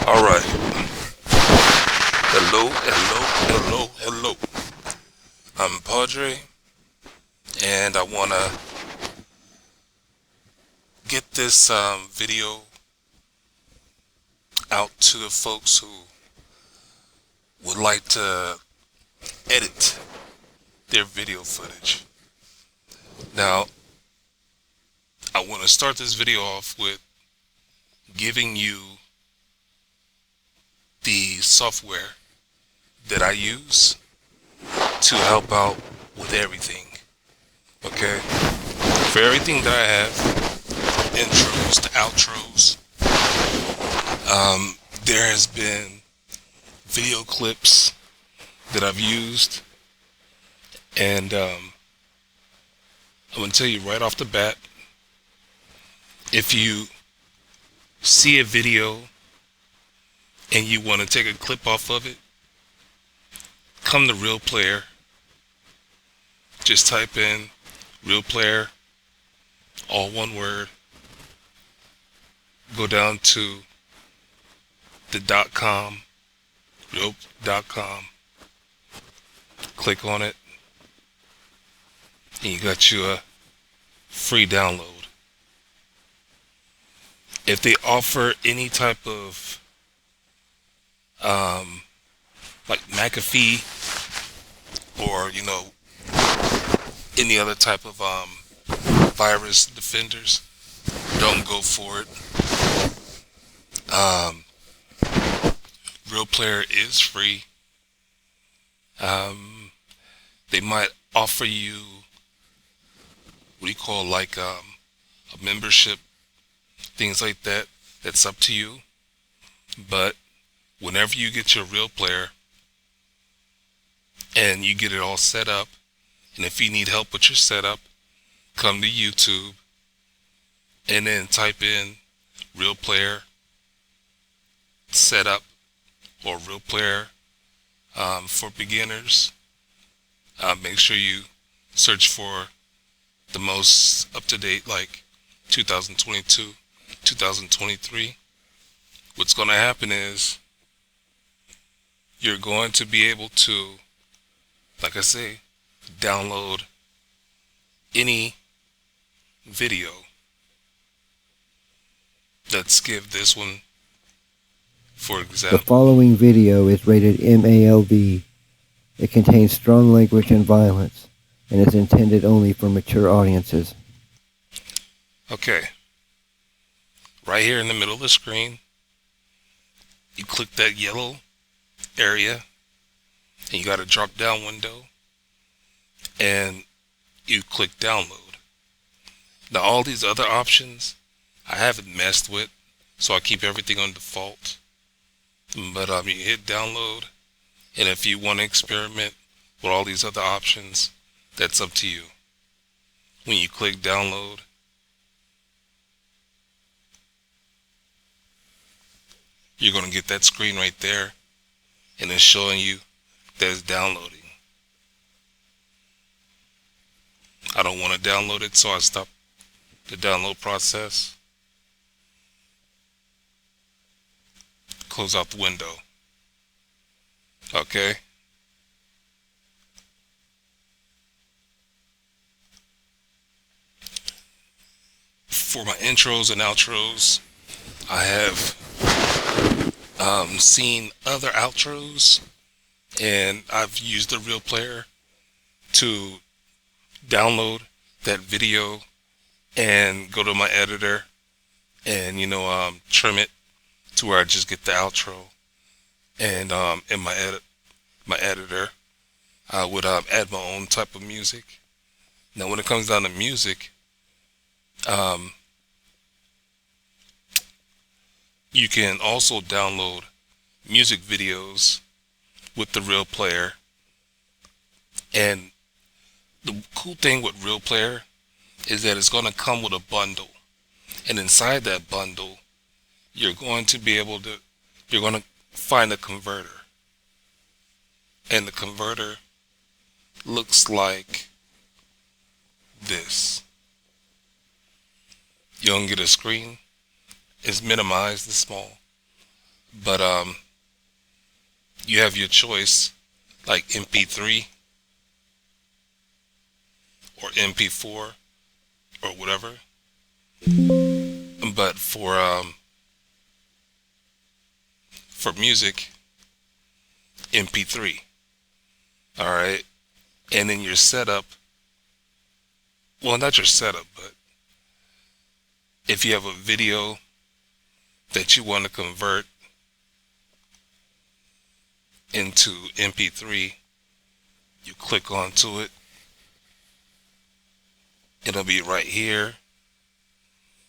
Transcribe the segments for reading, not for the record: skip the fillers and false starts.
All right. Hello. I'm Podrey, and I want to get this video out to the folks who would like to edit their video footage. Now, I want to start this video off with giving you the software that I use to help out with everything. Okay? For everything that I have, from intros to outros, there has been video clips that I've used, and I'm going to tell you right off the bat, if you see a video and you want to take a clip off of it, come to Real Player. Just type in Real Player, all one word. Go down to the .com, real.com. Click on it, and you got you a free download. If they offer any type of like McAfee or any other type of virus defenders, don't go for it. Real Player is free. They might offer you what do you call like a membership, things like that. That's up to you. But whenever you get your Real Player and you get it all set up, and if you need help with your setup, come to YouTube and then type in Real Player setup or Real Player for beginners. Make sure you search for the most up-to-date, like 2022, 2023. What's going to happen is you're going to be able to, like I say, download any video. Let's give this one, for example. The following video is rated MALB. It contains strong language and violence, and is intended only for mature audiences. Okay. Right here in the middle of the screen, you click that yellow area, and you got a drop down window, and you click download. Now all these other options I haven't messed with, so I keep everything on default. But you hit download, and if you want to experiment with all these other options, that's up to you. When you click download, you're going to get that screen right there, and it's showing you that it's downloading. I don't want to download it, so I stop the download process. Close out the window. Okay. For my intros and outros, I have seen other outros, and I've used the Real Player to download that video and go to my editor and trim it to where I just get the outro. And in my editor, I would add my own type of music. Now when it comes down to music, you can also download music videos with the Real Player. And the cool thing with Real Player is that it's going to come with a bundle. And inside that bundle, you're going to find a converter. And the converter looks like this. You're going to get a screen. It's minimized, it's small. But you have your choice, like MP3 or MP4 or whatever. But for music, MP3. All right, and then your setup. Well, not your setup, but if you have a video that you want to convert into MP3, you click onto it. It'll be right here.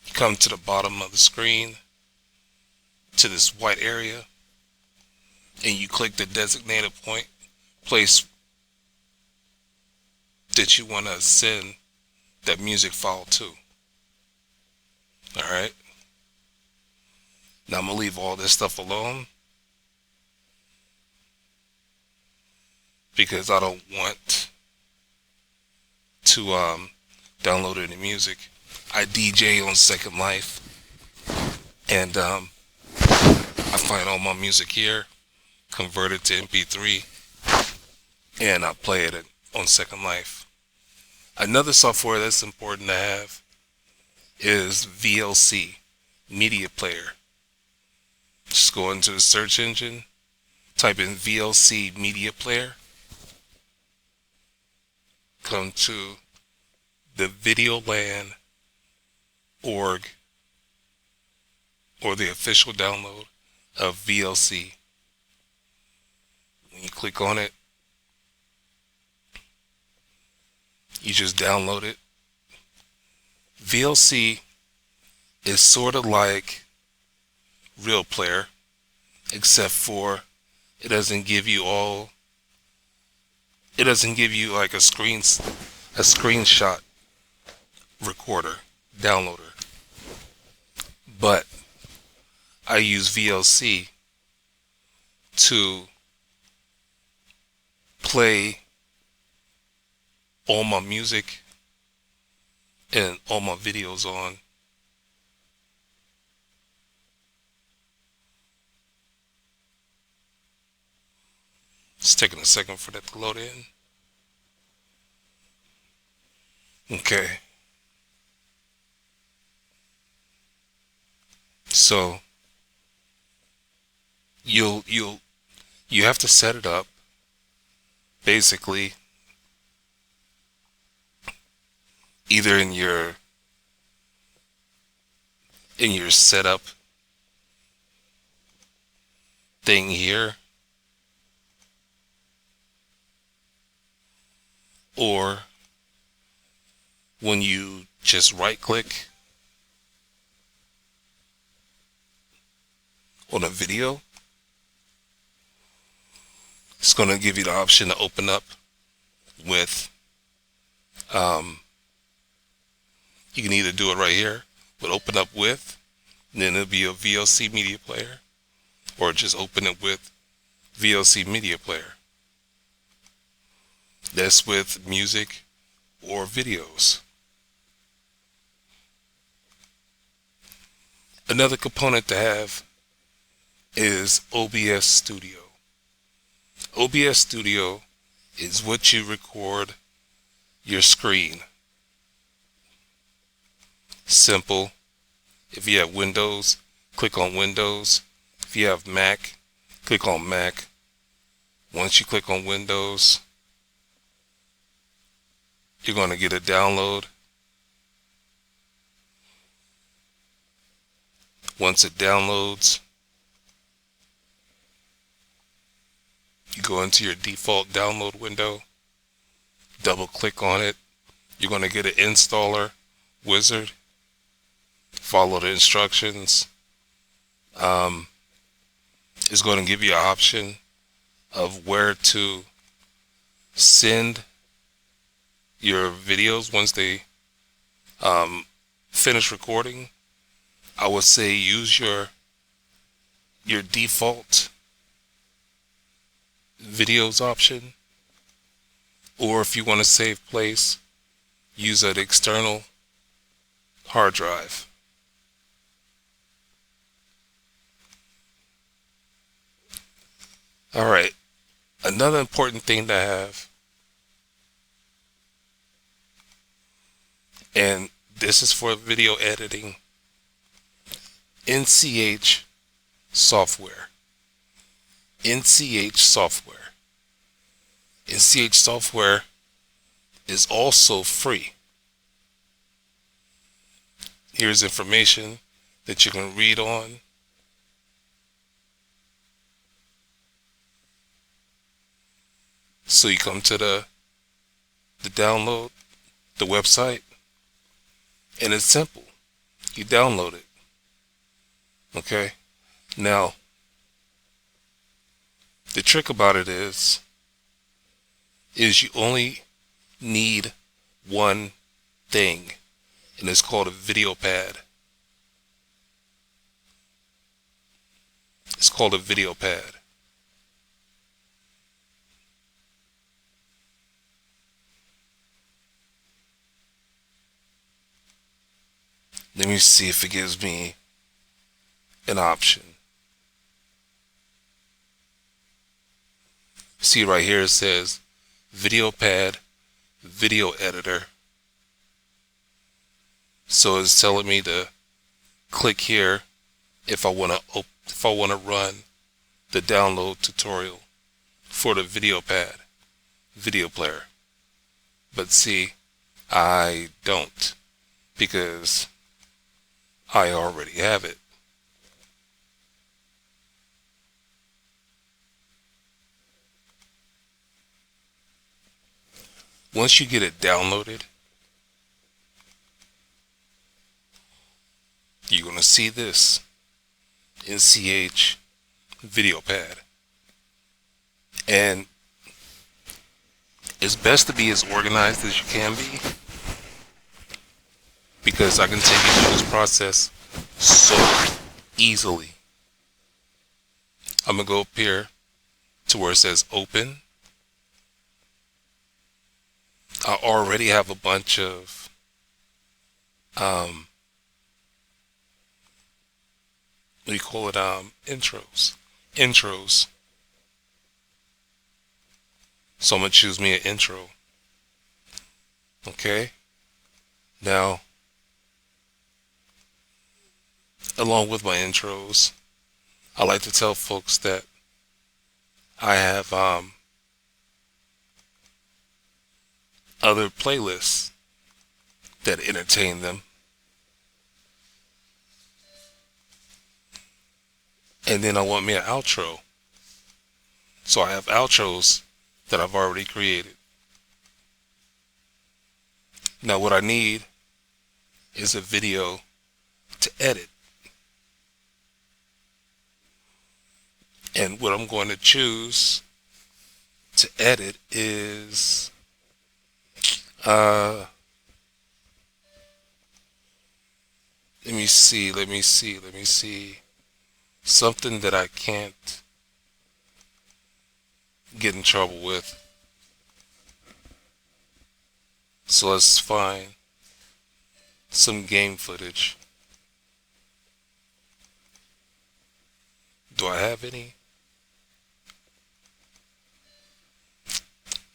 You come to the bottom of the screen to this white area, and you click the designated place that you want to send that music file to. All right. Now I'm gonna leave all this stuff alone because I don't want to download any music. I DJ on Second Life, and I find all my music here, convert it to MP3, and I play it on Second Life. Another software that's important to have is VLC, Media Player. Just go into the search engine, type in VLC Media Player, come to the Videoland org or the official download of VLC. When you click on it, you just download it. VLC is sort of like Real Player, except for it doesn't give you like a screenshot recorder, downloader. But I use VLC to play all my music and all my videos on. It's taking a second for that to load in. Okay. So you have to set it up basically either in your setup thing here, or when you just right click on a video, it's going to give you the option to open up with you can either do it right here, but open up with, and then it'll be a VLC media player, or just open it with VLC media player. That's with music or videos. Another component to have is OBS Studio. OBS Studio is what you record your screen. Simple. If you have Windows, click on Windows. If you have Mac, click on Mac. Once you click on Windows, you're going to get a download. Once it downloads, you go into your default download window, double click on it. You're going to get an installer wizard. Follow the instructions. It's going to give you an option of where to send your videos once they finish recording. I would say use your default videos option, or if you want to save place, use an external hard drive. All right. Another important thing to have, and this is for video editing, NCH software. NCH software. NCH software is also free. Here's information that you can read on. So you come to the download, the website, and it's simple. You download it. Okay? Now, the trick about it is you only need one thing, and it's called a VideoPad. It's called a VideoPad. Let me see if it gives me an option. See right here it says VideoPad video editor. So it's telling me to click here if I want to run the download tutorial for the VideoPad video player. But see, I don't, because I already have it. Once you get it downloaded, you're going to see this NCH VideoPad. And it's best to be as organized as you can be, because I can take you through this process so easily. I'm going to go up here to where it says open. I already have a bunch of intros. So I'm going to choose me an intro. Okay. Now, along with my intros, I like to tell folks that I have other playlists that entertain them. And then I want me an outro. So I have outros that I've already created. Now what I need is a video to edit. And what I'm going to choose to edit is let me see. Something that I can't get in trouble with. So let's find some game footage. Do I have any?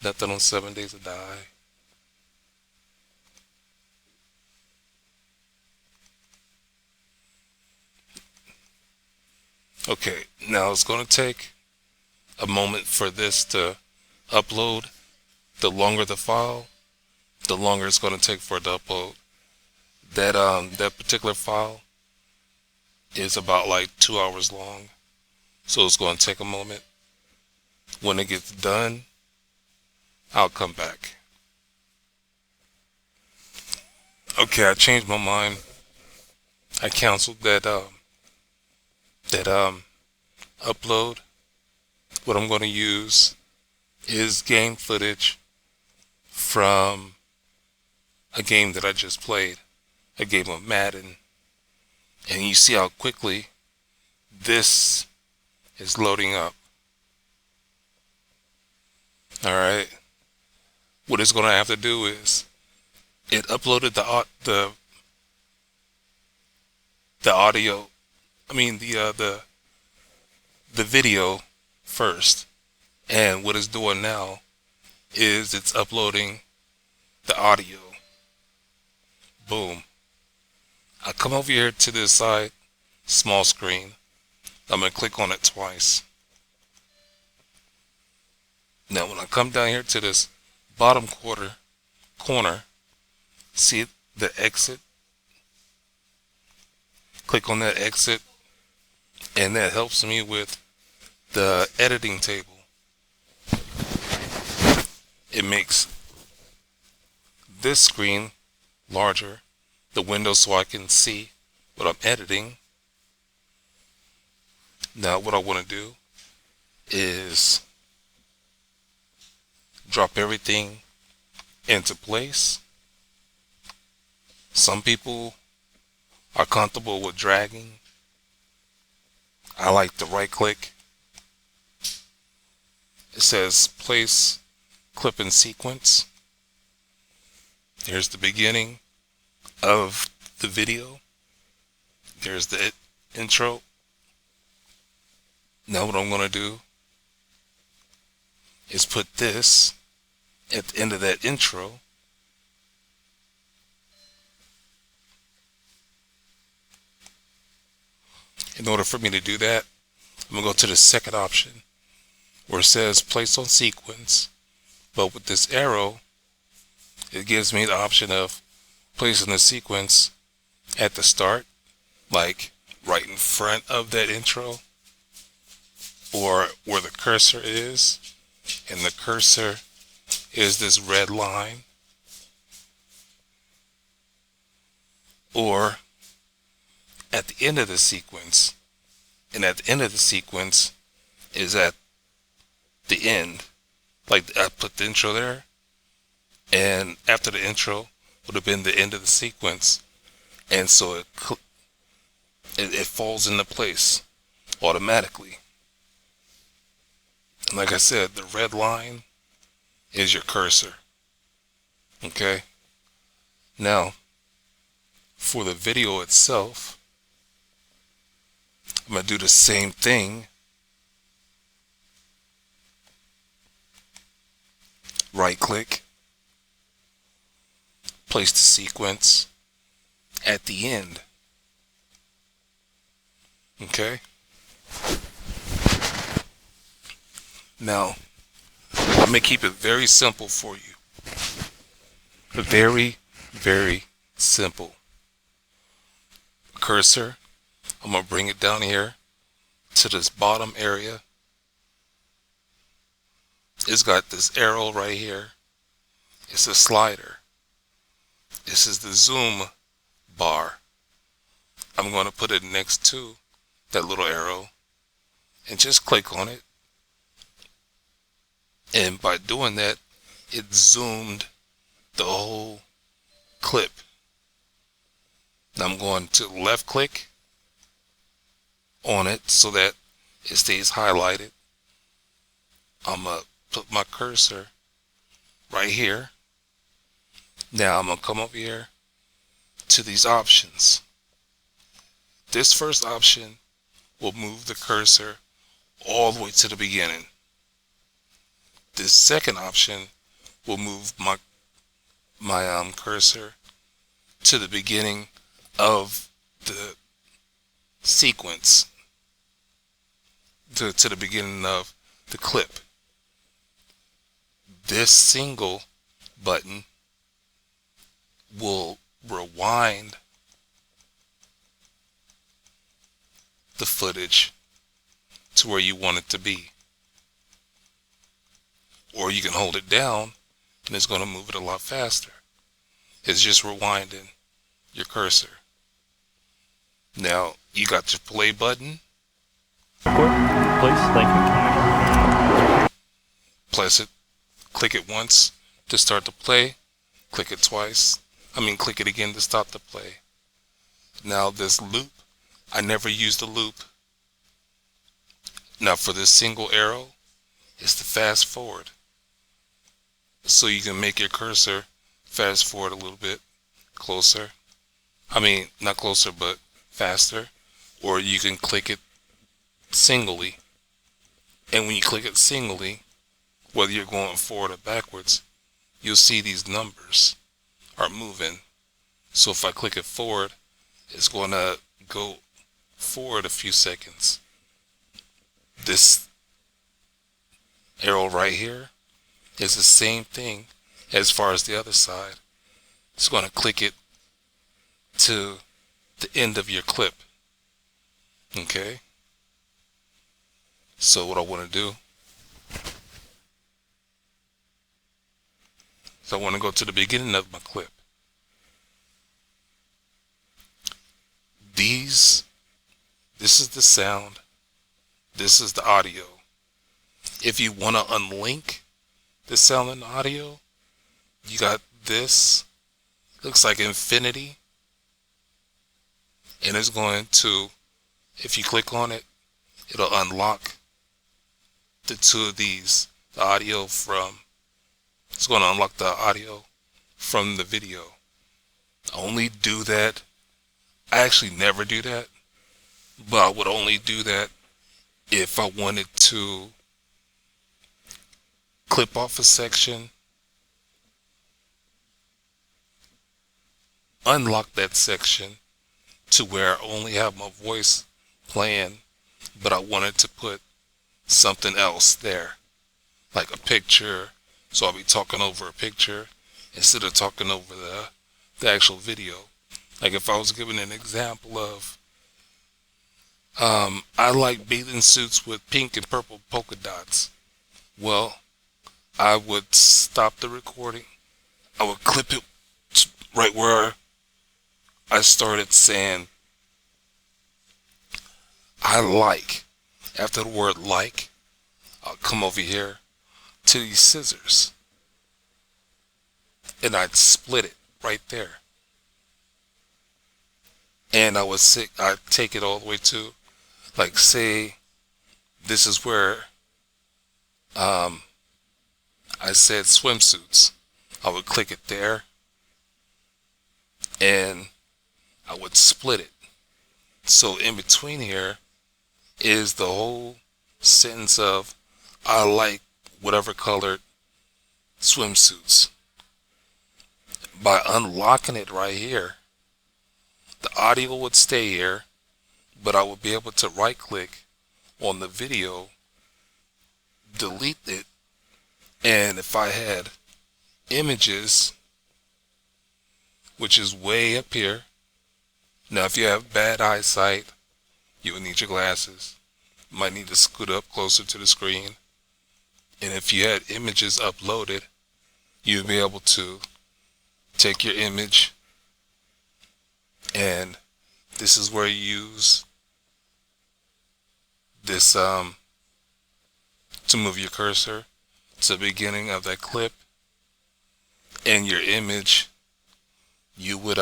Nothing on 7 Days to Die. Okay, now it's going to take a moment for this to upload. The longer the file, the longer it's going to take for it to upload. That particular file is about like 2 hours long, so it's going to take a moment. When it gets done, I'll come back. Okay, I changed my mind. I canceled that upload. What I'm going to use is game footage from a game that I just played, a game of Madden. And you see how quickly this is loading up. Alright. What it's going to have to do is, it uploaded the audio, the video first. And what it's doing now is it's uploading the audio. Boom. I come over here to this side, small screen. I'm going to click on it twice. Now when I come down here to this bottom corner, see the exit? Click on that exit, and that helps me with the editing table. It makes this screen larger, the window, so I can see what I'm editing. Now what I want to do is drop everything into place. Some people are comfortable with dragging. I like to right click. It says place clip in sequence. Here's the beginning of the video. There's the intro. Now what I'm going to do is put this at the end of that intro. In order for me to do that, I'm going to go to the second option where it says place on sequence, but with this arrow, it gives me the option of placing the sequence at the start, like right in front of that intro, or where the cursor is, and the cursor is this red line, or at the end of the sequence, and at the end of the sequence is at the end. Like I put the intro there, and after the intro would have been the end of the sequence, and so it falls into place automatically. And like I said, the red line is your cursor. Okay? Now, for the video itself, I'm going to do the same thing. Right click, place the sequence at the end. Okay? Now, I'm going to keep it very simple for you. Very, very simple. Cursor, I'm going to bring it down here to this bottom area. It's got this arrow right here. It's a slider. This is the zoom bar. I'm going to put it next to that little arrow and just click on it. And by doing that, it zoomed the whole clip. Now I'm going to left click on it so that it stays highlighted. I'm going to put my cursor right here. Now I'm going to come over here to these options. This first option will move the cursor all the way to the beginning. This second option will move my cursor to the beginning of the sequence, to the beginning of the clip. This single button will rewind the footage to where you want it to be. Or you can hold it down and it's going to move it a lot faster. It's just rewinding your cursor. Now you got your play button. Please, thank you. Press it. Click it once to start the play. Click it twice. Click it again to stop the play. Now this loop, I never use the loop. Now for this single arrow, it's the fast forward. So you can make your cursor fast forward a little bit closer. Not closer, but faster. Or you can click it singly And when you click it singly, whether you're going forward or backwards, you'll see these numbers are moving. So if I click it forward, it's going to go forward a few seconds. This arrow right here is the same thing as far as the other side. It's going to click it to the end of your clip. Okay? So what I want to do is I want to go to the beginning of my clip. This is the sound. This is the audio. If you want to unlink the sound and the audio, you got this. Looks like infinity. And it's going to, if you click on it, it'll unlock the two of these. The audio from, it's going to unlock the audio from the video. I only do that. I actually never do that. But I would only do that if I wanted to clip off a section, unlock that section to where I only have my voice playing, but I wanted to put something else there, like a picture, so I'll be talking over a picture instead of talking over the actual video. Like if I was giving an example of, I like bathing suits with pink and purple polka dots. Well, I would stop the recording. I would clip it right where I started saying, I like. After the word like, I'll come over here to these scissors. And I'd split it right there. And I'd take it all the way to, like, say, this is where I said swimsuits. I would click it there, and I would split it. So in between here is the whole sentence of, I like whatever colored swimsuits. By unlocking it right here, the audio would stay here, but I would be able to right click on the video, delete it, and if I had images, which is way up here. Now if you have bad eyesight, you would need your glasses. You might need to scoot up closer to the screen. And if you had images uploaded, you'd be able to take your image, and this is where you use this to move your cursor to the beginning of that clip, and your image, you would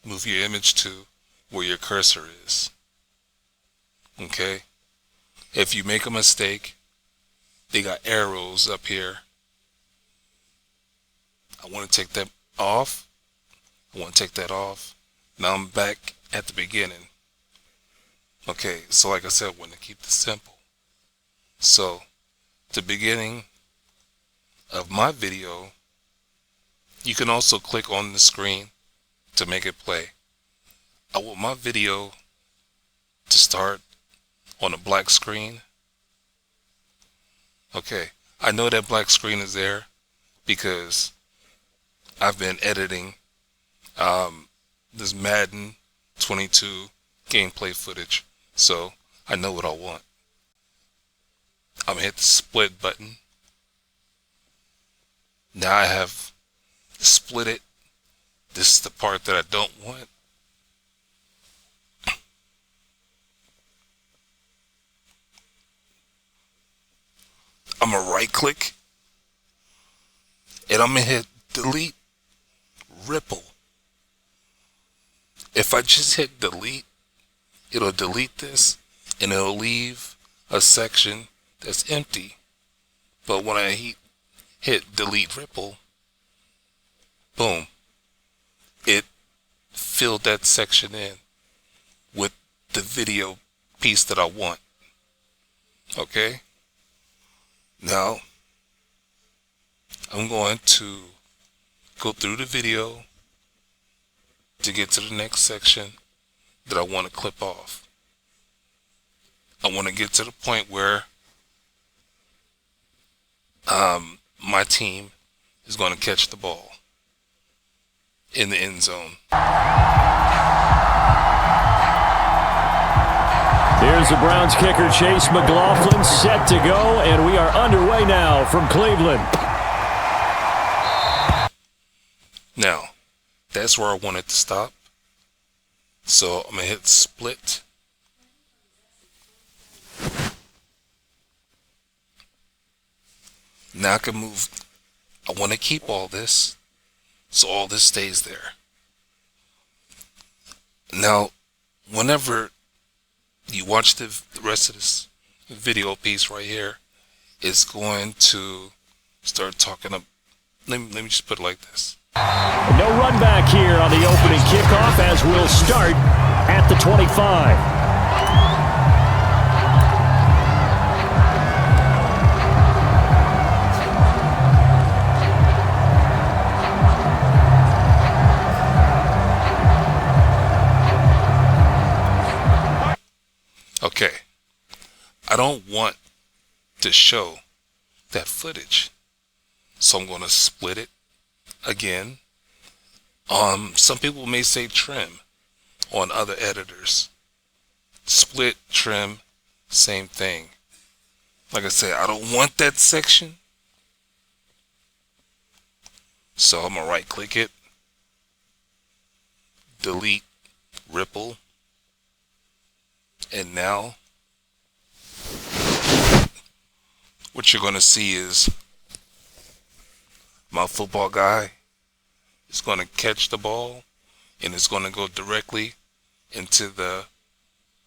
move your image to where your cursor is. Okay? If you make a mistake, they got arrows up here. I want to take that off. I want to take that off. Now I'm back at the beginning. Okay, so like I said, I want to keep this simple. So, the beginning of my video, you can also click on the screen to make it play. I want my video to start on a black screen. Okay, I know that black screen is there because I've been editing this Madden 22 gameplay footage, so I know what I want. I'm gonna hit the split button. Now I have split it. This is the part that I don't want. I'm gonna right click and I'm gonna hit delete ripple. If I just hit delete, it'll delete this and it'll leave a section that's empty. But when I hit delete ripple, boom, it filled that section in with the video piece that I want. Okay? Now, I'm going to go through the video to get to the next section that I want to clip off. I want to get to the point where my team is going to catch the ball in the end zone. Here's the Browns kicker, Chase McLaughlin, set to go, and we are underway now from Cleveland. Now, that's where I want it to stop. So I'm going to hit split. Now I can move. I want to keep all this, so all this stays there. Now, whenever you watch the rest of this video piece right here, it's going to start talking up. Let me just put it like this. No run back here on the opening kickoff as we'll start at the 25. Okay, I don't want to show that footage, so I'm going to split it again. Some people may say trim on other editors. Split, trim, same thing. Like I said, I don't want that section, so I'm going to right click it, delete, ripple. And now, what you're going to see is my football guy is going to catch the ball, and it's going to go directly into the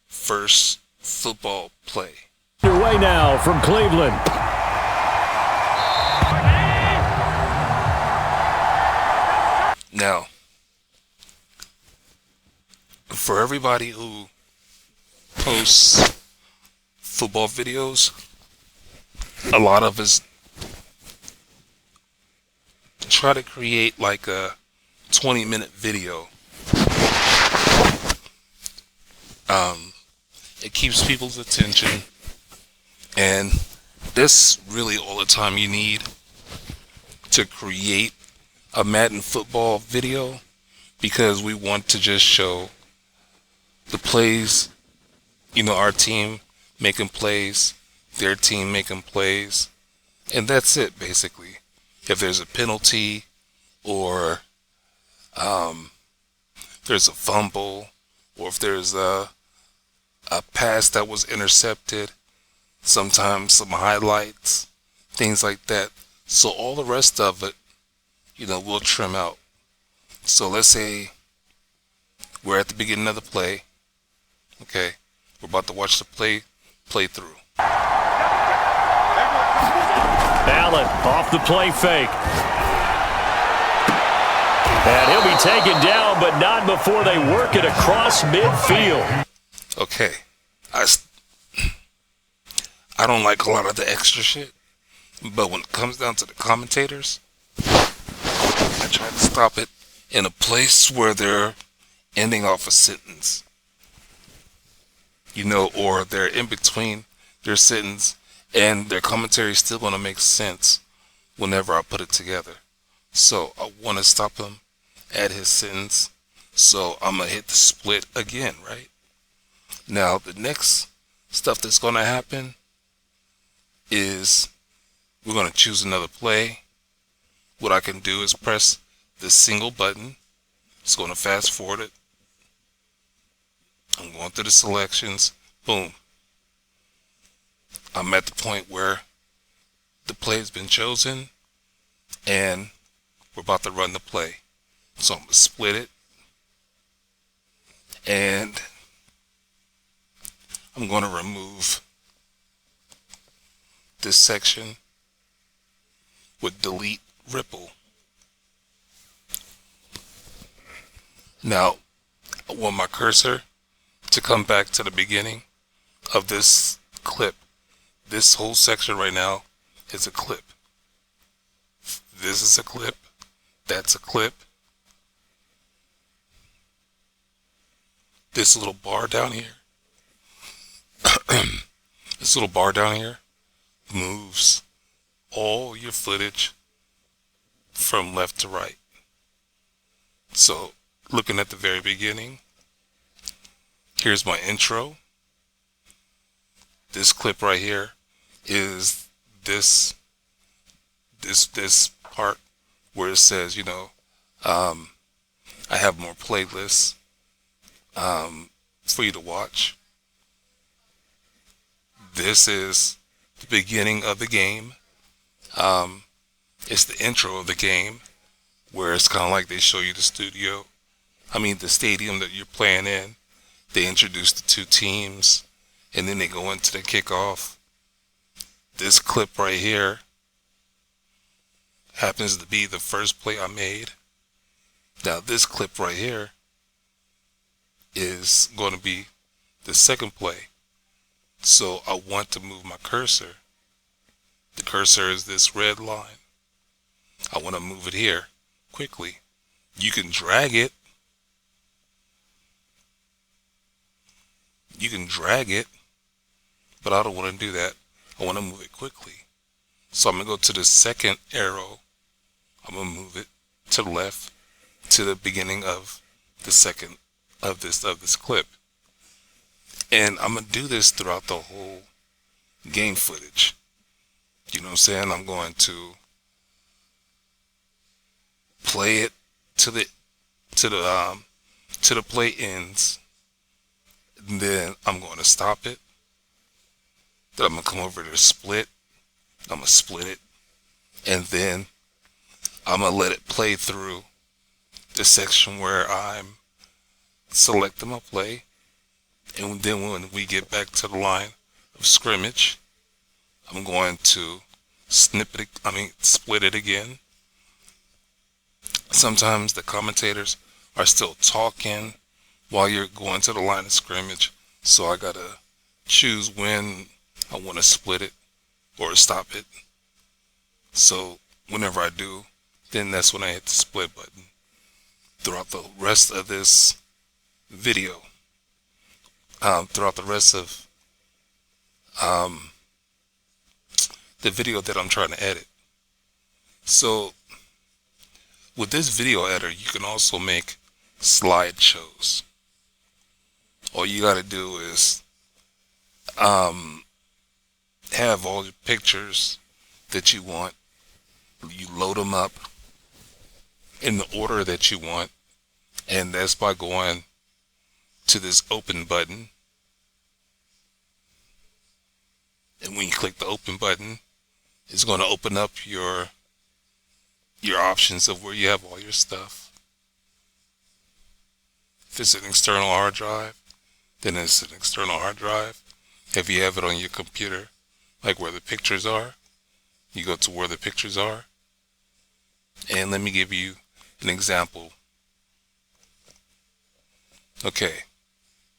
first football play. Underway now from Cleveland. Now, for everybody who posts football videos, a lot of us try to create like a 20-minute video. It keeps people's attention, and that's really all the time you need to create a Madden football video, because we want to just show the plays. You know, our team making plays, their team making plays, and that's it basically. If there's a penalty or there's a fumble, or if there's a pass that was intercepted, sometimes some highlights, things like that. So all the rest of it, you know, we'll trim out. So let's say we're at the beginning of the play. Okay. We're about to watch the play through. Allen off the play fake. And he'll be taken down, but not before they work it across midfield. Okay. I don't like a lot of the extra shit, but when it comes down to the commentators, I try to stop it in a place where they're ending off a sentence. You know, or they're in between their sentence, and their commentary is still going to make sense whenever I put it together. So I want to stop him at his sentence, so I'm going to hit the split again, right? Now, the next stuff that's going to happen is we're going to choose another play. What I can do is press the single button. It's going to fast forward it. I'm going through the selections. Boom. I'm at the point where the play has been chosen, and we're about to run the play. So I'm going to split it, and I'm going to remove this section with delete ripple. Now, I want my cursor to come back to the beginning of this clip this whole section right now is a clip. This is a clip. That's a clip. This little bar down here, this little bar down here moves all your footage from left to right. So, looking at the very beginning, here's my intro. This clip right here is this part where it says, I have more playlists for you to watch. This is the beginning of the game. It's the intro of the game, where it's kind of like they show you the stadium that you're playing in. They introduce the two teams, and then they go into the kickoff. This clip right here happens to be the first play I made. Now this clip right here is going to be the second play. So I want to move my cursor. The cursor is this red line. I want to move it here quickly. You can drag it. But I don't want to do that. I want to move it quickly. So I'm going to go to the second arrow. I'm going to move it to the left to the beginning of the second of this clip. And I'm going to do this throughout the whole game footage. You know what I'm saying? I'm going to play it to the play ends. And then I'm going to stop it. Then I'm going to come over to split. I'm going to split it. And then I'm going to let it play through the section where I'm selecting my play. And then when we get back to the line of scrimmage, I'm going to split it again. Sometimes the commentators are still talking while you're going to the line of scrimmage. So I gotta choose when I want to split it or stop it. So whenever I do, then that's when I hit the split button. Throughout the rest of this video, throughout the rest of the video that I'm trying to edit. So with this video editor, you can also make slideshows. All you gotta do is have all your pictures that you want. You load them up in the order that you want, and that's by going to this open button. And when you click the open button, it's going to open up your options of where you have all your stuff. If it's an external hard drive, then it's an external hard drive. If you have it on your computer, like where the pictures are, you go to where the pictures are. And let me give you an example. Okay,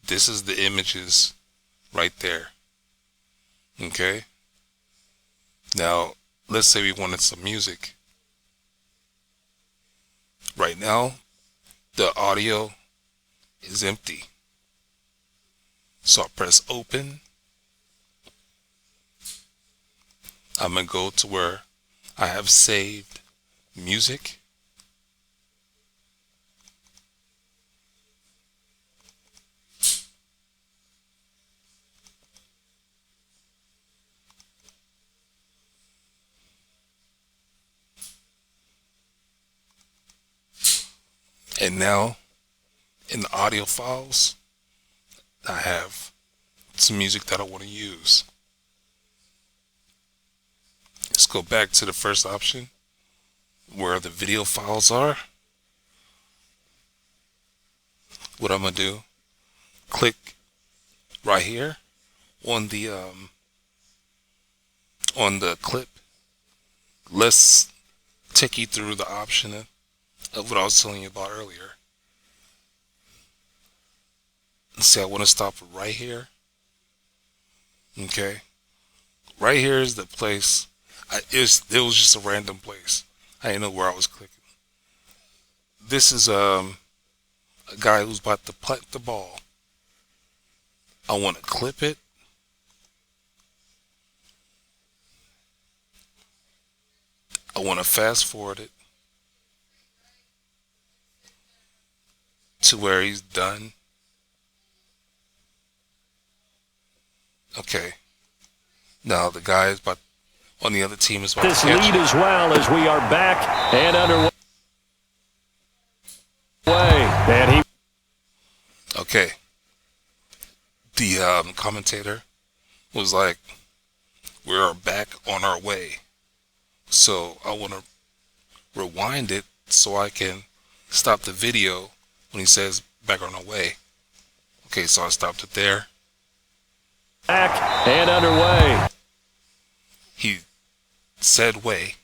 this is the images right there. Okay, now let's say we wanted some music. Right now, the audio is empty. So I press open. I'm going to go to where I have saved music. And now, in the audio files, I have some music that I want to use. Let's go back to the first option, where the video files are. What I'm going to do, click right here on the clip. Let's take you through the option of what I was telling you about earlier. Let's say I want to stop right here. Okay. right here is the place. It was just a random place. I didn't know where I was clicking. This is a guy who's about to plant the ball. I want to clip it. I want to fast forward it to where he's done. Okay. Now the guy is about on the other team is about This to catch lead it. as well as we are back and underway. And he Okay. The commentator was like, "We are back on our way." So I want to rewind it so I can stop the video when he says "back on our way." Okay, so I stopped it there. back and underway. He said "way,"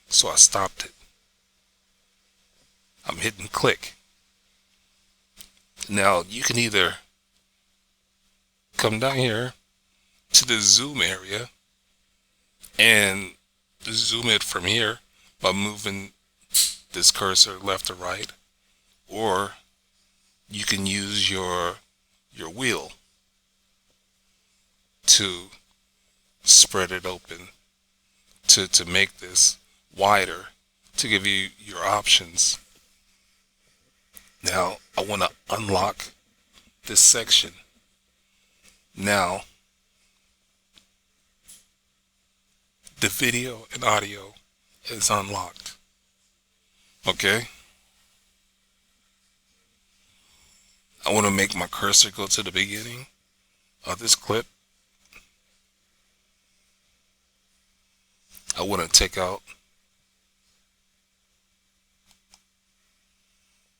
so I stopped it. I'm hitting click. Now you can either come down here to the zoom area and zoom it from here by moving this cursor left or right, or you can use your wheel to spread it open to make this wider, to give you your options. Now I want to unlock this section. Now the video and audio is unlocked. Okay? I want to make my cursor go to the beginning of this clip. I want to take out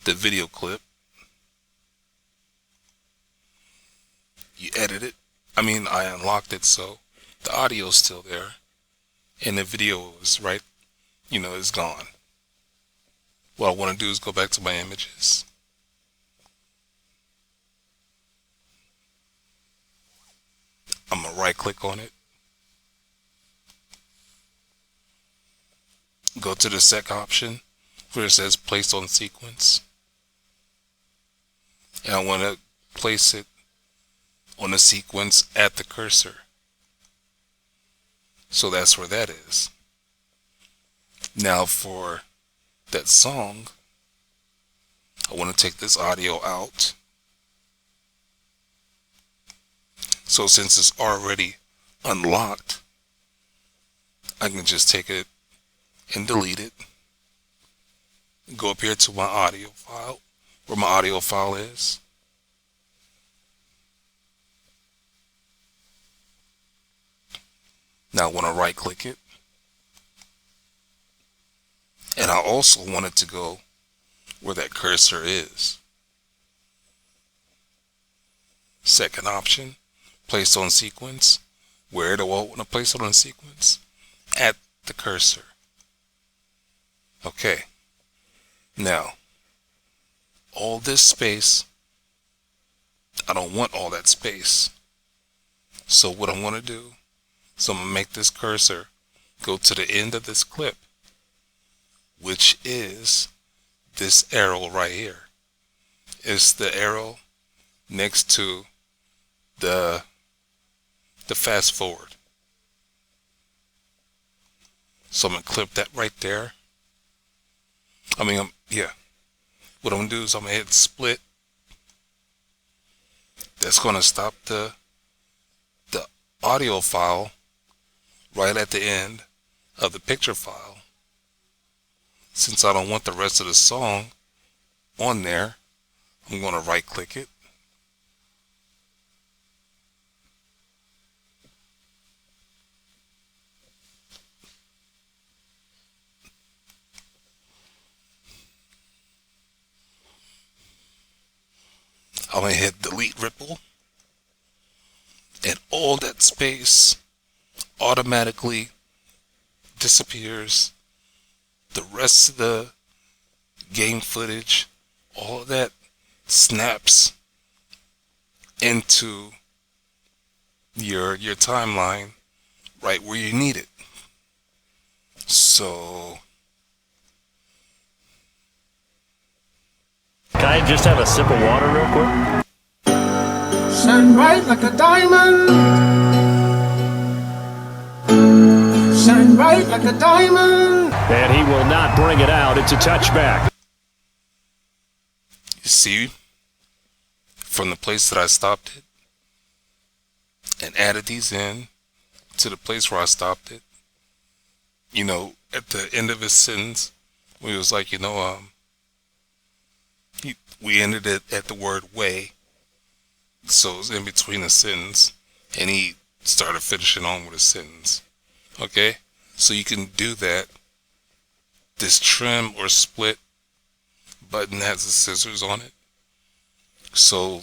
the video clip. You edit it. I unlocked it so the audio is still there and the video is right, is gone. What I want to do is go back to my images. I'm going to right click on it. Go to the second option where it says place on sequence. And I want to place it on the sequence at the cursor. So that's where that is. Now for that song, I want to take this audio out. So since it's already unlocked, I can just take it and delete it. Go up here to my audio file, where my audio file is. Now I want to right click it. And I also want it to go where that cursor is. Second option, place on sequence. Where do I want to place it on sequence? At the cursor. Okay. Now, all this space, I don't want all that space. So what I'm going to do is I'm going to make this cursor go to the end of this clip, which is this arrow right here. It's the arrow next to the fast forward. So I'm going to clip that right there. What I'm going to do is I'm going to hit split. That's going to stop the audio file right at the end of the picture file. Since I don't want the rest of the song on there, I'm going to right click it. I'm going to hit delete ripple, and all that space automatically disappears. The rest of the game footage, all of that snaps into your timeline right where you need it. So Can I just have a sip of water real quick? Shine bright like a diamond. Shine bright like a diamond. And he will not bring it out. It's a touchback. you see, from the place that I stopped it and added these in to the place where I stopped it, you know, at the end of his sentence, we was like, we ended it at the word way, so it was in between a sentence, and he started finishing on with a sentence. Okay, so you can do that. This trim or split button has the scissors on it, so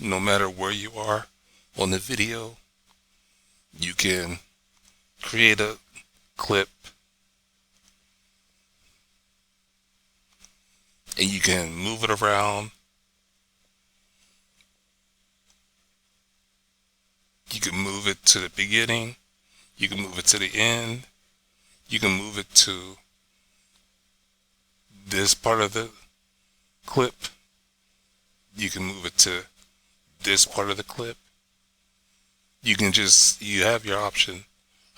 no matter where you are on the video, you can create a clip and you can move it around. You can move it to the beginning, you can move it to the end, you can move it to this part of the clip, you can move it to this part of the clip. You have your option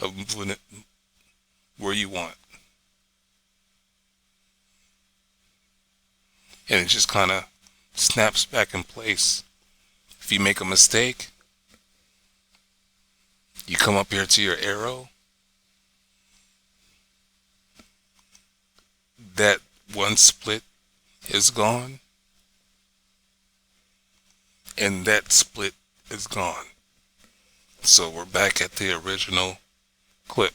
of moving it where you want. And it just kind of snaps back in place. If you make a mistake, you come up here to your arrow. That one split is gone. And that split is gone. So we're back at the original clip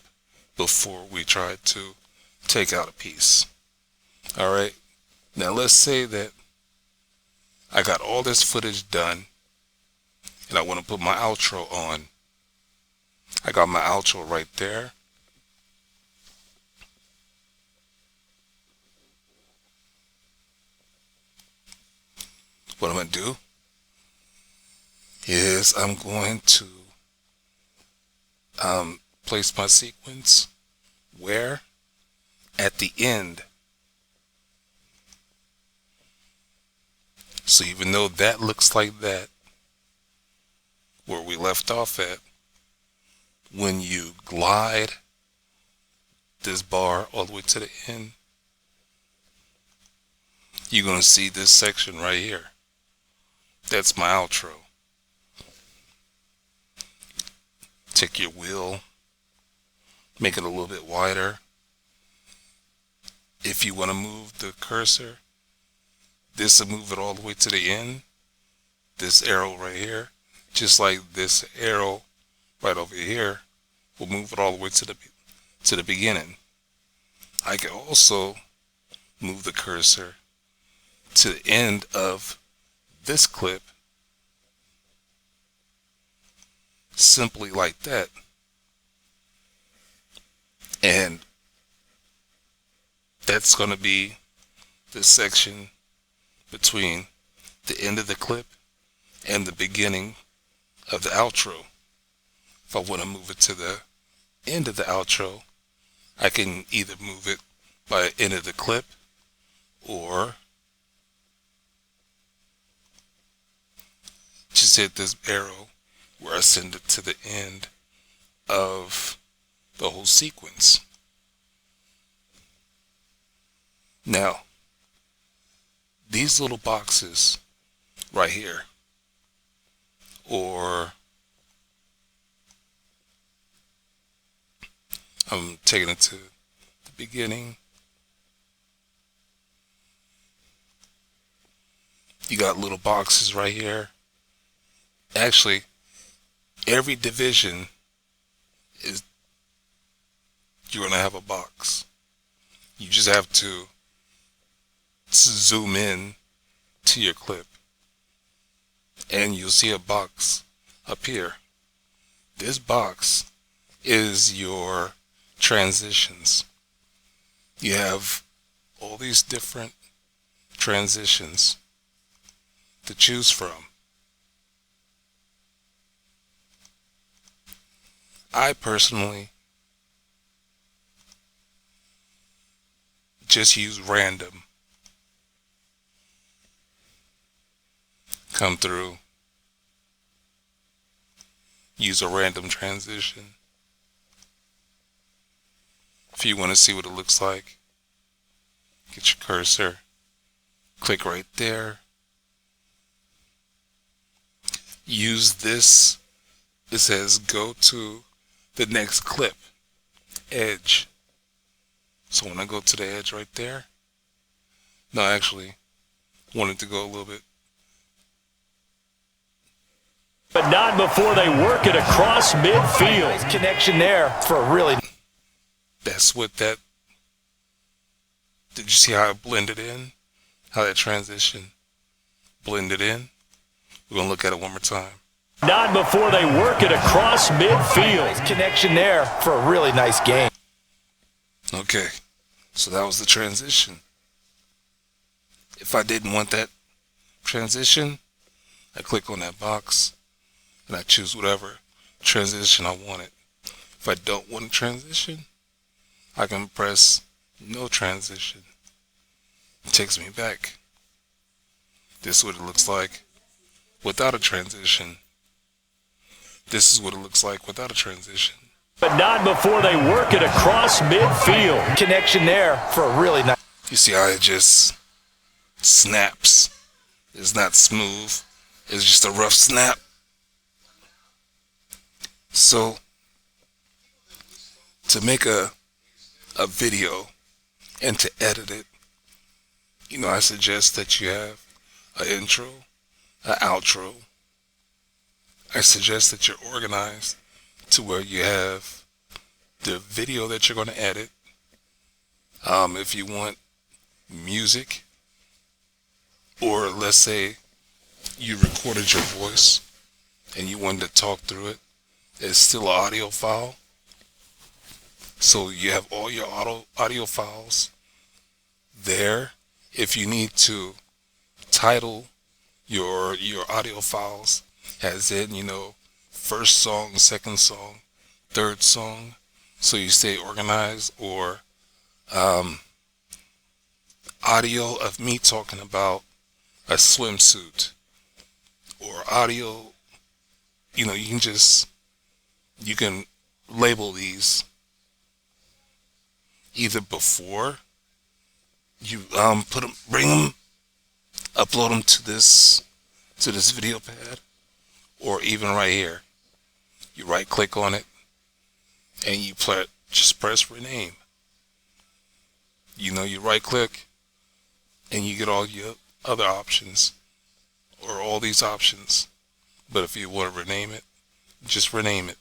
before we tried to take out a piece. Alright, now let's say that I got all this footage done and I want to put my outro on. I got my outro right there. What I'm going to do is I'm going to place my sequence where at the end. So even though that looks like that, where we left off at, when you glide this bar all the way to the end, you're going to see this section right here. That's my outro. Take your wheel, make it a little bit wider. If you want to move the cursor, this will move it all the way to the end. This arrow right here, just like this arrow right over here, will move it all the way to the beginning. I can also move the cursor to the end of this clip, simply like that. And that's going to be the section between the end of the clip and the beginning of the outro. If I want to move it to the end of the outro, I can either move it by the end of the clip or just hit this arrow where I send it to the end of the whole sequence. Now, these little boxes right here, or I'm taking it to the beginning. You got little boxes right here. Actually, every division is, you're going to have a box. You just have to zoom in to your clip and you'll see a box up here. This box is your transitions. You have all these different transitions to choose from. I personally just use random. Come through. Use a random transition. If you want to see what it looks like, get your cursor, click right there. Use this. It says go to the next clip, edge. So when I go to the edge right there, no, actually, wanted to go a little bit. But not before they work it across midfield. Nice connection there for a really... That's what that... Did you see how it blended in? How that transition blended in? We're going to look at it one more time. Not before they work it across midfield. Nice connection there for a really nice game. Okay, so that was the transition. If I didn't want that transition, I click on that box and I choose whatever transition I wanted. If I don't want a transition, I can press no transition. It takes me back. This is what it looks like without a transition. This is what it looks like without a transition. But not before they work it across midfield. Connection there for a really nice... You see how it just snaps. It's not smooth. It's just a rough snap. So, to make a video and to edit it, I suggest that you have an intro, an outro. I suggest that you're organized to where you have the video that you're going to edit. If you want music, or let's say you recorded your voice and you wanted to talk through it, it's still an audio file. So you have all your audio files there. If you need to title your audio files, as in, first song, second song, third song, so you stay organized, or audio of me talking about a swimsuit, or audio, you can label these either before you upload them to this VideoPad, or even right here. You right click on it and you just press rename. You right click and you get all your other options, or all these options. But if you want to rename it, just rename it.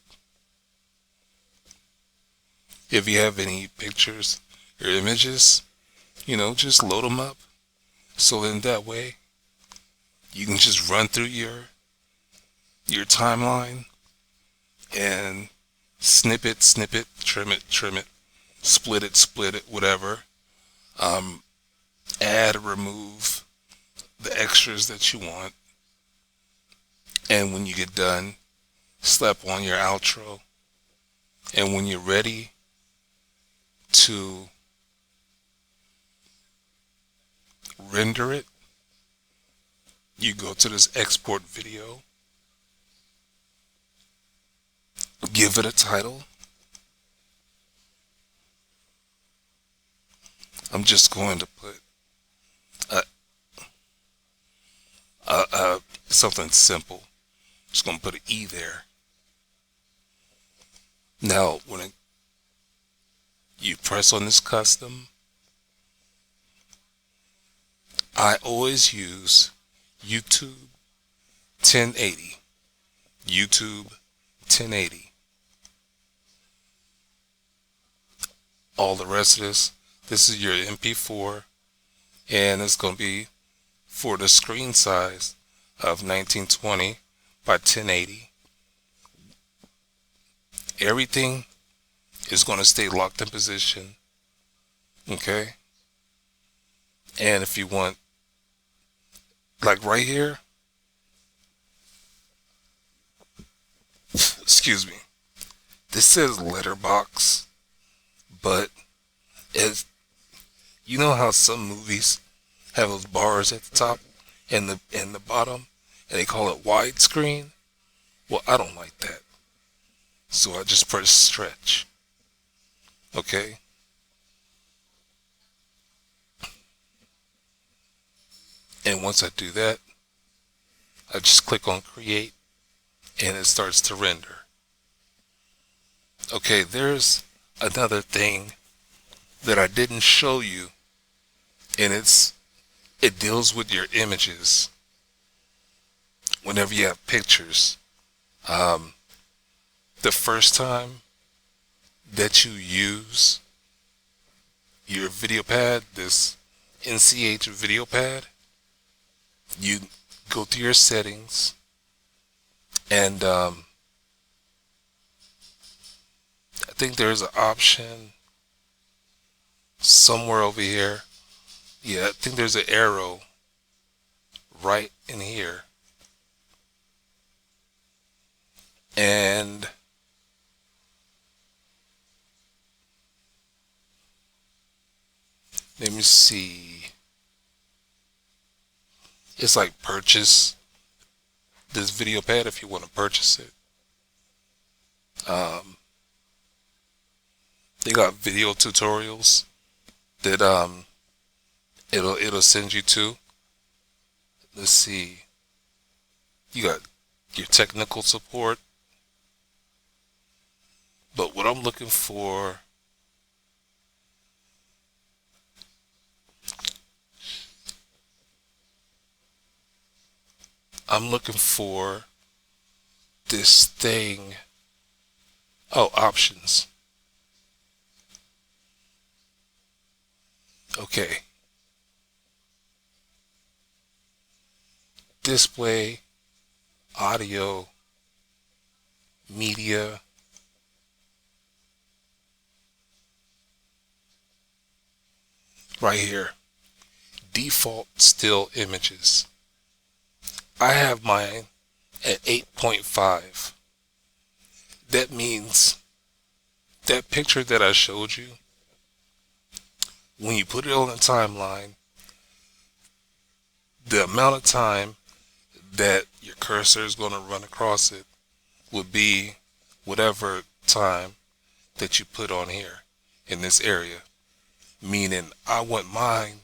If you have any pictures or images, just load them up. So then that way you can just run through your timeline and snip it, trim it, split it, whatever. Add or remove the extras that you want. And when you get done, slap on your outro. And when you're ready to render it, you go to this export video, give it a title. I'm just going to put something simple. Just going to put an E there. Now, when you press on this custom, I always use YouTube 1080. YouTube 1080. All the rest of this is your MP4, and it's going to be for the screen size of 1920 by 1080. Everything is going to stay locked in position. Okay? And if you want, like right here, excuse me, This says letterbox, but as you know how some movies have those bars at the top and the bottom, and they call it widescreen? Well, I don't like that. So I just press stretch. Okay? And once I do that, I just click on create and it starts to render. Okay, there's another thing that I didn't show you, and it deals with your images. Whenever you have pictures, the first time that you use your VideoPad, this NCH VideoPad, you go to your settings, and I think there's an option somewhere over here. Yeah, I think there's an arrow right in here. And let me see. It's like purchase this VideoPad if you want to purchase it. They got video tutorials that it'll send you to. Let's see. You got your technical support. But what I'm looking for, this thing. Oh, options. Okay. Display, audio, media. Right here. Default still images. I have mine at 8.5. That means that picture that I showed you, when you put it on the timeline, the amount of time that your cursor is going to run across it would be whatever time that you put on here in this area. Meaning I want mine,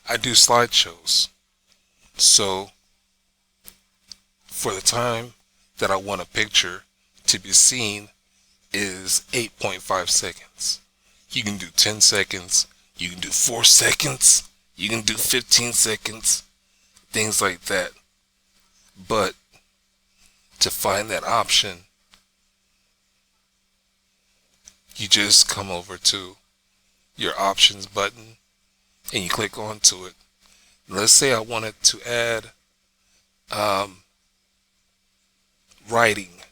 I do slideshows. So for the time that I want a picture to be seen is 8.5 seconds. You can do 10 seconds, you can do 4 seconds, you can do 15 seconds, things like that. But to find that option, you just come over to your options button and you click onto it. Let's say I wanted to add writing.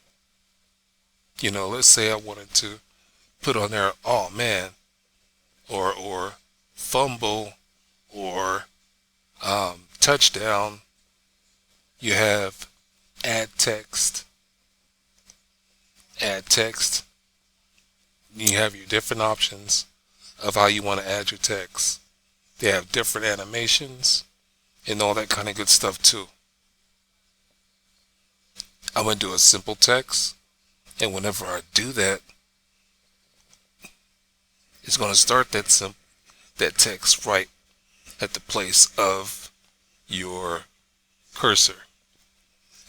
You know, let's say I wanted to put on there, oh man, or fumble, or touchdown. You have add text. You have your different options of how you want to add your text. They have different animations and all that kind of good stuff too. I'm going to do a simple text, and whenever I do that, it's going to start that text right at the place of your cursor.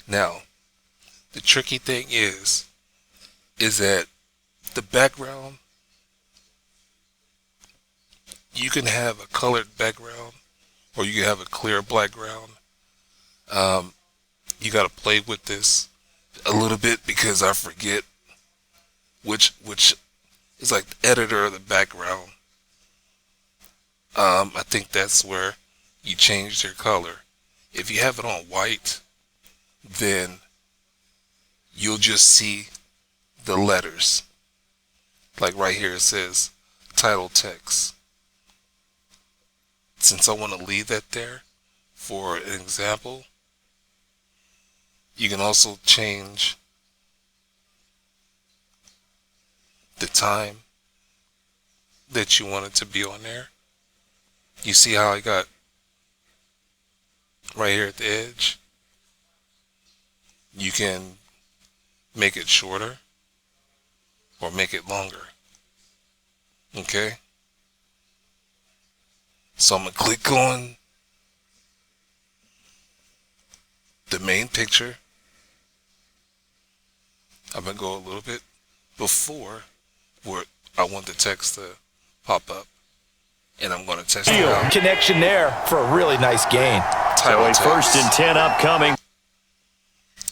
Now, the tricky thing is that the background, you can have a colored background or you can have a clear background. You got to play with this a little bit because I forget which is like the editor of the background. I think that's where you change their color. If you have it on white, then you'll just see the letters. Like right here it says title text. Since I want to leave that there for an example, you can also change the time that you want it to be on there. You see how I got right here at the edge? You can make it shorter or make it longer. Okay? So I'm going to click on the main picture. I'm going to go a little bit before where I want the text to pop up. And I'm going to test it out. Connection there for a really nice gain. Title So a text. 1st and 10 upcoming.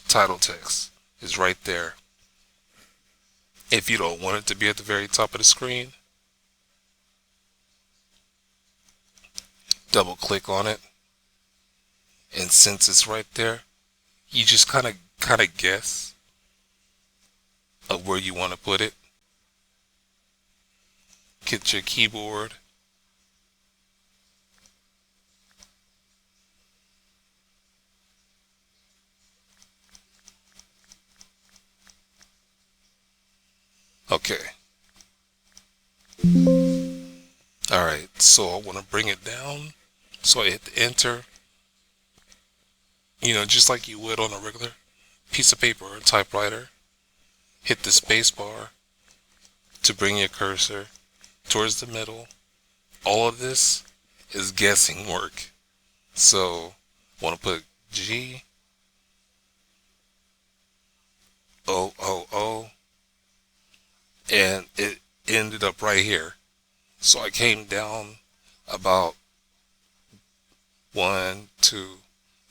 Title text is right there. If you don't want it to be at the very top of the screen, double click on it. And since it's right there, you just kind of guess of where you want to put it. Get your keyboard. Okay. Alright, so I want to bring it down. So I hit the enter. You know, just like you would on a regular piece of paper or a typewriter. Hit the space bar to bring your cursor towards the middle. All of this is guessing work. So I want to put G O O O, and it ended up right here. So I came down about 1, 2,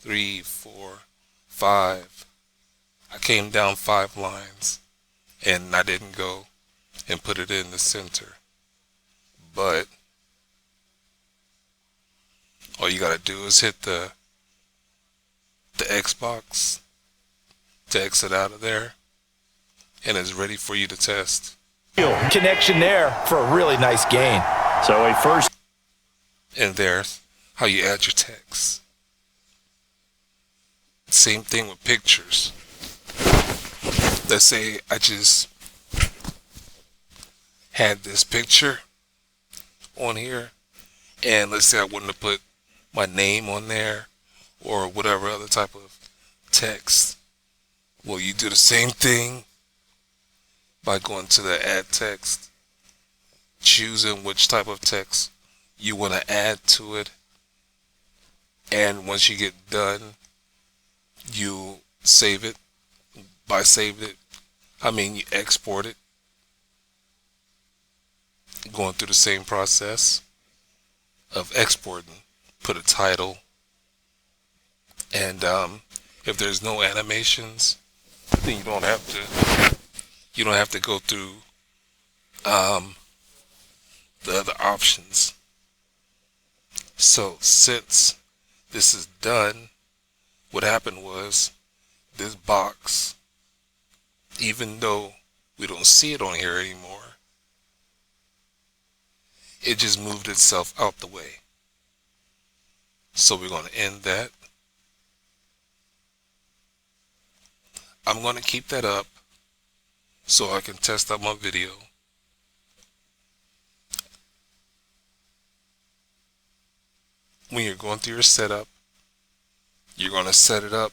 3, 4, 5. I came down 5 lines, and I didn't go and put it in the center. But all you gotta do is hit the Xbox to exit out of there, and it's ready for you to test. Connection there for a really nice gain. So a 1st. And there's how you add your text. Same thing with pictures. Let's say I just had this picture on here, and let's say I wanted to put my name on there or whatever other type of text. Well, you do the same thing by going to the add text, choosing which type of text you want to add to it, and once you get done, you save it. By save it, I mean you export it, going through the same process of exporting. Put a title, and if there's no animations, then you don't have to go through the other options. So since this is done, what happened was this box, even though we don't see it on here anymore, it just moved itself out the way. So we're going to end that. I'm going to keep that up so I can test out my video. When you're going through your setup, you're going to set it up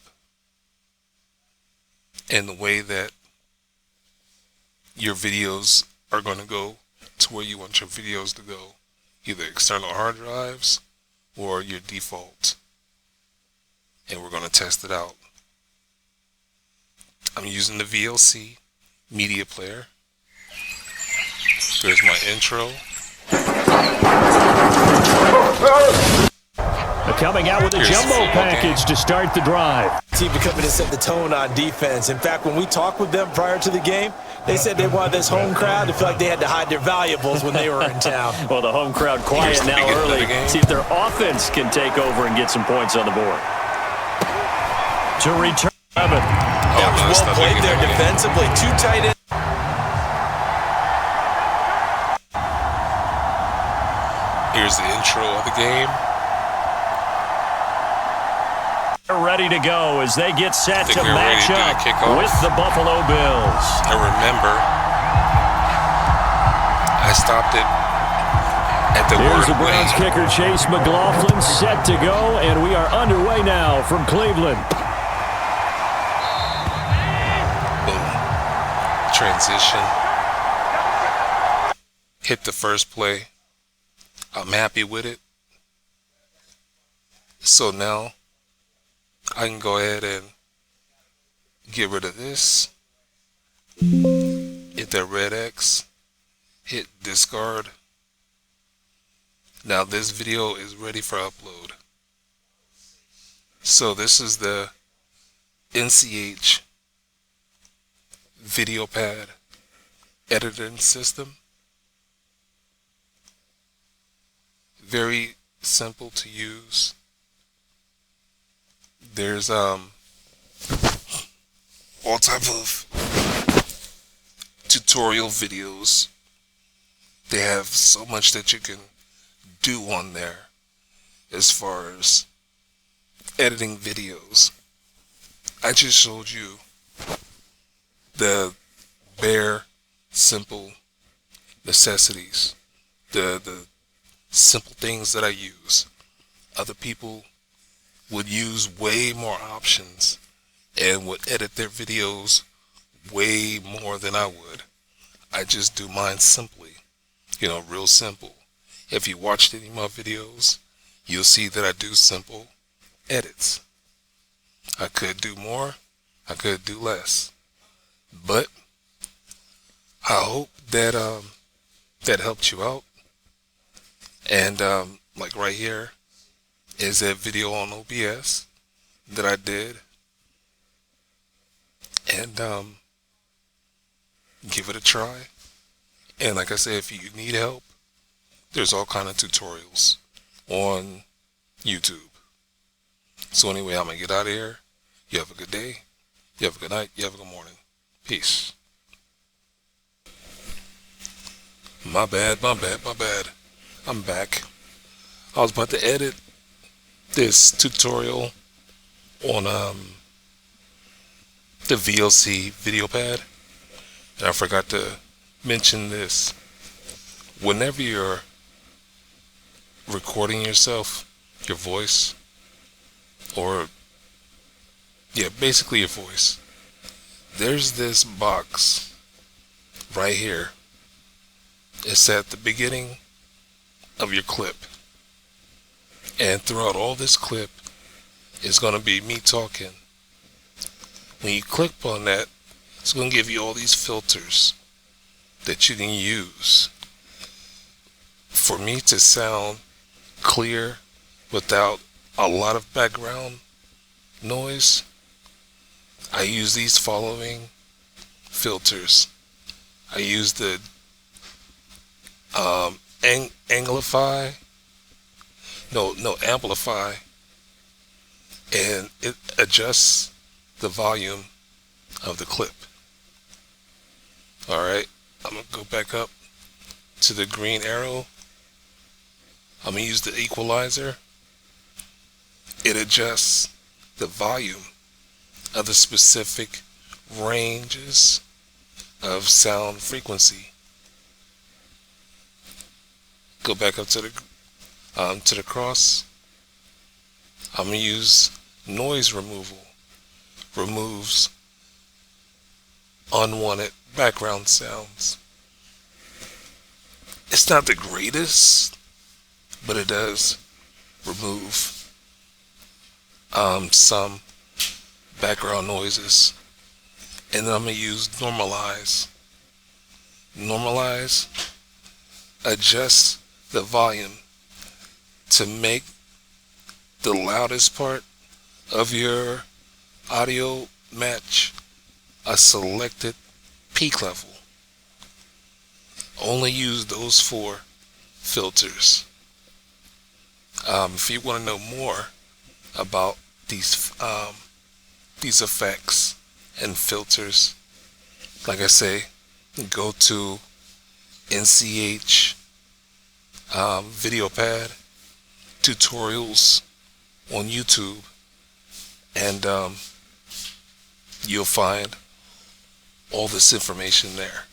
in the way that your videos are going to go to where you want your videos to go, either external hard drives or your default. And we're going to test it out. I'm using the VLC media player. There's my intro. Coming out with a Here's jumbo the package to start the drive. Team coming to set the tone on defense. In fact, when we talked with them prior to the game, they said they wanted this home crowd to feel like they had to hide their valuables when they were in town. Well, the home crowd quiet now early. See if their offense can take over and get some points on the board. To return 11. That was well played there defensively. Too tight in. Here's the intro of the game. They're ready to go as they get set to we're match ready to up kick off. with the Buffalo Bills. And remember, stopped it at the Here's word the Browns way. kicker, Chase McLaughlin, set to go, and we are underway now from Cleveland. Boom. Transition. Hit the first play. I'm happy with it. So now I can go ahead and get rid of this. Hit that red X. Hit discard. Now this video is ready for upload. So this is the NCH VideoPad editing system. Very simple to use. There's all type of tutorial videos. They have so much that you can do on there as far as editing videos. I just showed you the bare, simple necessities, the simple things that I use. Other people would use way more options and would edit their videos way more than I would. I just do mine simply, real simple. If you watched any of my videos, you'll see that I do simple edits. I could do more, I could do less, but I hope that that helped you out. And like right here is a video on OBS that I did, and give it a try. And like I said, if you need help, there's all kind of tutorials on YouTube. So anyway, I'm gonna get out of here. You have a good day, you have a good night, you have a good morning. Peace. My bad. I'm back. I was about to edit this tutorial on the VLC VideoPad, and I forgot to mention this. Whenever you're recording yourself, your voice, or basically your voice, there's this box right here. It's at the beginning of your clip, and throughout all this clip is going to be me talking. When you click on that, it's going to give you all these filters that you can use for me to sound clear without a lot of background noise. I use these following filters. I use the amplify, and it adjusts the volume of the clip. Alright, I'm going to go back up to the green arrow. I'm going to use the equalizer. It adjusts the volume of the specific ranges of sound frequency. Go back up to the cross. I'm going to use noise removal. Removes unwanted background sounds. It's not the greatest, but it does remove some background noises. And then I'm going to use normalize. Normalize adjusts the volume to make the loudest part of your audio match a selected peak level. Only use those 4 filters. If you want to know more about these effects and filters, like I say, go to NCH VideoPad tutorials on YouTube, and you'll find all this information there.